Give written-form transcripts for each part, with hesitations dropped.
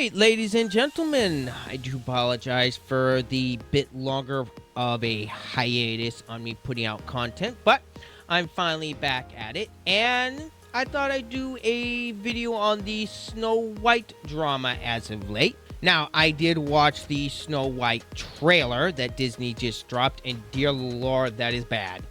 Alright, ladies and gentlemen, I do apologize for the bit longer of a hiatus on me putting out content, but I'm finally back at it, and I thought I'd do a video on the Snow White drama as of late. Now, I did watch the Snow White trailer that Disney just dropped, and dear lord, that is bad.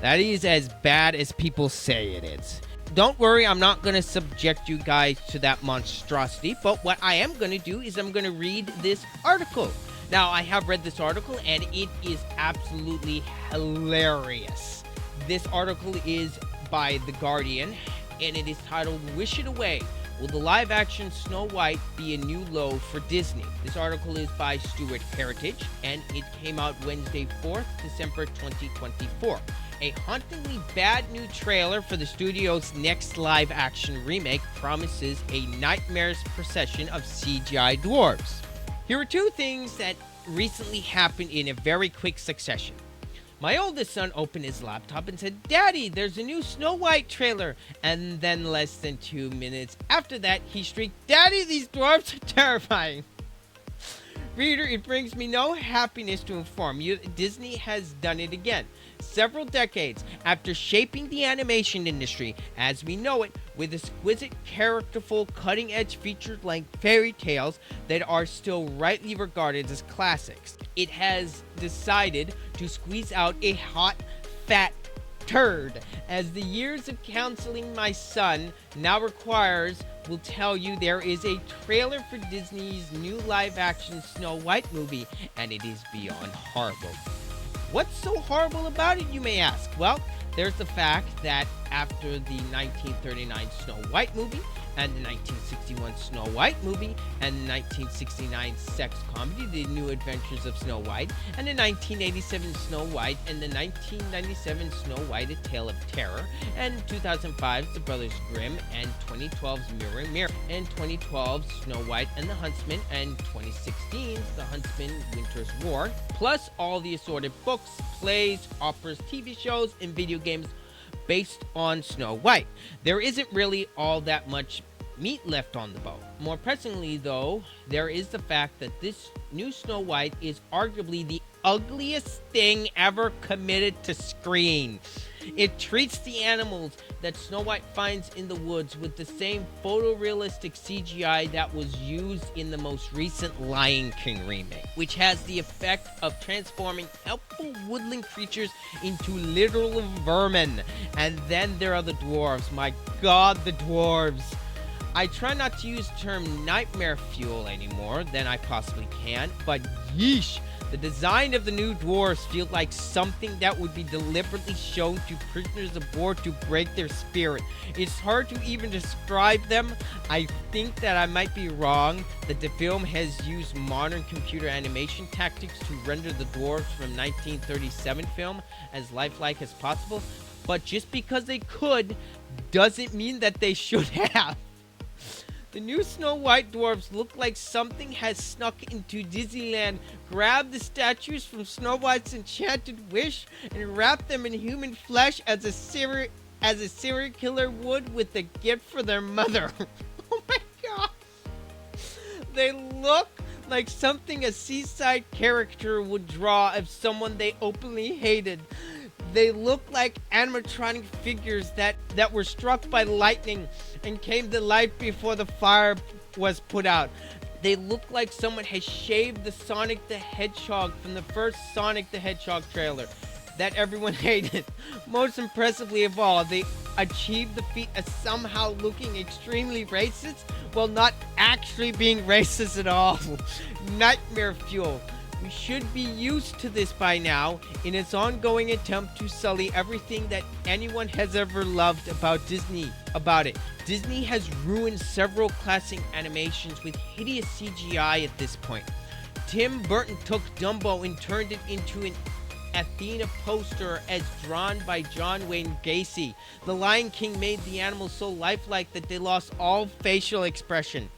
That is as bad as people say it is. Don't worry, I'm not going to subject you guys to that monstrosity, but what I am going to do is I'm going to read this article. Now, I have read this article, and it is absolutely hilarious. This article is by The Guardian, and it is titled, "Wish It Away. Will the live-action Snow White be a new low for Disney?" This article is by Stuart Heritage, and it came out Wednesday, 4th December 2024. A hauntingly bad new trailer for the studio's next live-action remake promises a nightmarish procession of CGI dwarves. Here are two things that recently happened in a very quick succession. My oldest son opened his laptop and said, "Daddy, there's a new Snow White trailer." And then less than 2 minutes after that, he shrieked, "Daddy, these dwarves are terrifying." Reader, it brings me no happiness to inform you that Disney has done it again. Several decades after shaping the animation industry as we know it with exquisite, characterful, cutting-edge feature-length fairy tales that are still rightly regarded as classics, it has decided to squeeze out a hot, fat turd. As the years of counseling my son now requires, will tell you there is a trailer for Disney's new live-action Snow White movie, and it is beyond horrible. What's so horrible about it, you may ask? Well, there's the fact that after the 1939 Snow White movie, and the 1961 Snow White movie, and the 1969 sex comedy, The New Adventures of Snow White, and the 1987 Snow White, and the 1997 Snow White, A Tale of Terror, and 2005's The Brothers Grimm, and 2012's Mirror Mirror, and 2012's Snow White and the Huntsman, and 2016's The Huntsman Winter's War, plus all the assorted books, plays, operas, TV shows, and video games based on Snow White. There isn't really all that much meat left on the bone. More pressingly, though, there is the fact that this new Snow White is arguably the ugliest thing ever committed to screen. It treats the animals that Snow White finds in the woods with the same photorealistic CGI that was used in the most recent Lion King remake, which has the effect of transforming helpful woodland creatures into literal vermin. And then there are the dwarves. My god, the dwarves. I try not to use the term nightmare fuel any more than I possibly can, but yeesh, the design of the new dwarves feels like something that would be deliberately shown to prisoners of war to break their spirit. It's hard to even describe them. I think that I might be wrong, that the film has used modern computer animation tactics to render the dwarves from 1937 film as lifelike as possible, but just because they could doesn't mean that they should have. The new Snow White dwarves look like something has snuck into Disneyland, grabbed the statues from Snow White's enchanted wish, and wrapped them in human flesh as a serial killer would with a gift for their mother. Oh my god! They look like something a seaside character would draw of someone they openly hated. They look like animatronic figures that were struck by lightning and came to life before the fire was put out. They look like someone has shaved the Sonic the Hedgehog from the first Sonic the Hedgehog trailer that everyone hated. Most impressively of all, they achieved the feat of somehow looking extremely racist while not actually being racist at all. Nightmare fuel. We should be used to this by now in its ongoing attempt to sully everything that anyone has ever loved about Disney. Disney has ruined several classic animations with hideous CGI at this point. Tim Burton took Dumbo and turned it into an Athena poster as drawn by John Wayne Gacy. The Lion King made the animals so lifelike that they lost all facial expression.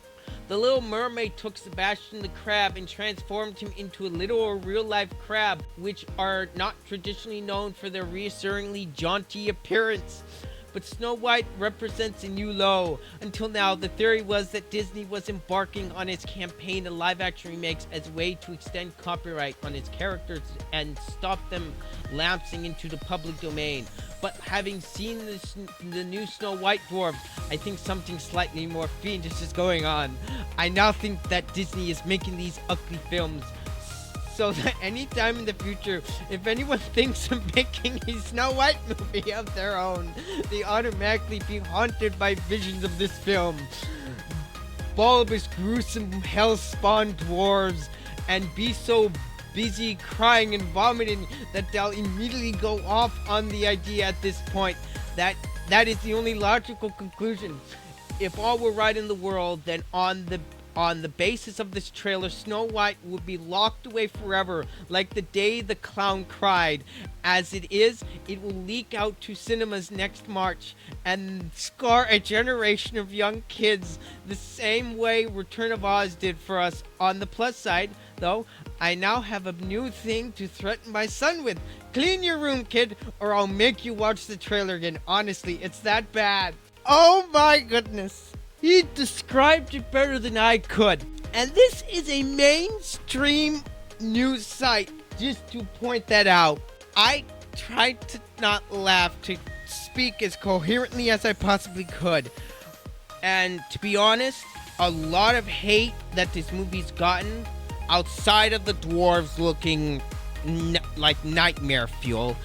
The Little Mermaid took Sebastian the Crab and transformed him into a literal real-life crab, which are not traditionally known for their reassuringly jaunty appearance. but Snow White represents a new low. Until now, the theory was that Disney was embarking on its campaign to live-action remakes as a way to extend copyright on its characters and stop them lapsing into the public domain. But having seen the new Snow White dwarves, I think something slightly more fiendish is going on. I now think that Disney is making these ugly films so that anytime in the future, if anyone thinks of making a Snow White movie of their own, they automatically be haunted by visions of this film. Bulbous, gruesome, hell-spawned dwarves, and be so busy crying and vomiting that they'll immediately go off on the idea at this point. That is the only logical conclusion. If all were right in the world, then on the basis of this trailer, Snow White would be locked away forever, like the day the clown cried. As it is, it will leak out to cinemas next March and scar a generation of young kids the same way Return of Oz did for us. On the plus side, though, I now have a new thing to threaten my son with. Clean your room, kid, or I'll make you watch the trailer again. Honestly, it's that bad. Oh my goodness. He described it better than I could. And this is a mainstream news site, just to point that out. I tried to not laugh, to speak as coherently as I possibly could. And to be honest, a lot of hate that this movie's gotten, outside of the dwarves looking like nightmare fuel,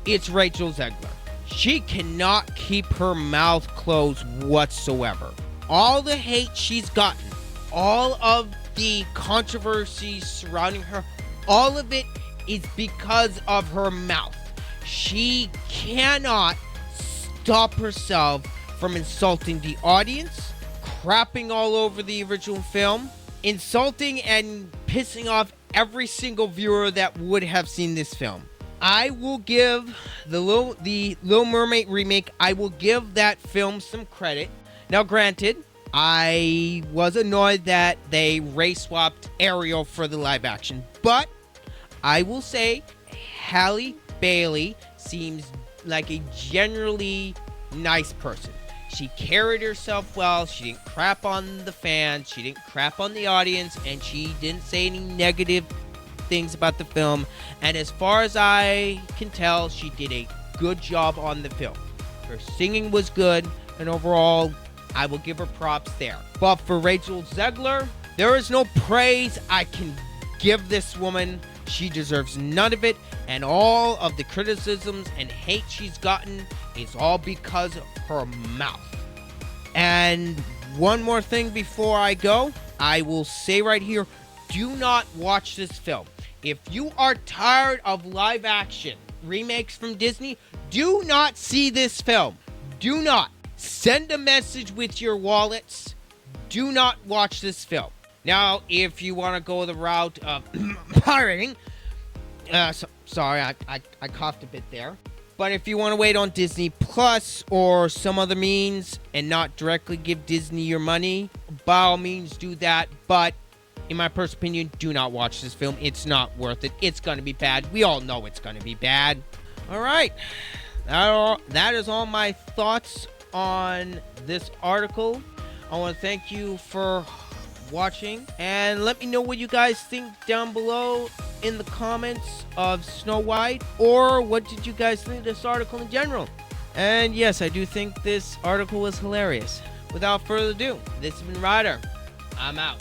it's Rachel Zegler. She cannot keep her mouth closed whatsoever. All the hate she's gotten, all of the controversies surrounding her, all of it is because of her mouth. She cannot stop herself from insulting the audience, crapping all over the original film, insulting and pissing off every single viewer that would have seen this film. I will give the Little Mermaid remake, I will give that film some credit. Now, granted, I was annoyed that they race swapped Ariel for the live action, but I will say Halle Bailey seems like a generally nice person. She carried herself well, she didn't crap on the fans, she didn't crap on the audience, and she didn't say any negative things about the film. And as far as I can tell, she did a good job on the film. Her singing was good, and overall, I will give her props there. But for Rachel Zegler, there is no praise I can give this woman. She deserves none of it, and all of the criticisms and hate she's gotten is all because of her mouth. And one more thing before I go, I will say right here, do not watch this film. If you are tired of live action remakes from Disney, do not see this film. Do not. Send a message with your wallets. Do not watch this film. Now, if you want to go the route of pirating, sorry, I coughed a bit there. But if you want to wait on Disney Plus or some other means and not directly give Disney your money, by all means do that. But in my personal opinion, do not watch this film. It's not worth it. It's going to be bad. We all know it's going to be bad. All right. That is all my thoughts on this article. I want to thank you for watching, and let me know what you guys think down below in the comments of Snow White, or what did you guys think of this article in general. And yes, I do think this article was hilarious. Without further ado, this has been Ryder. I'm out.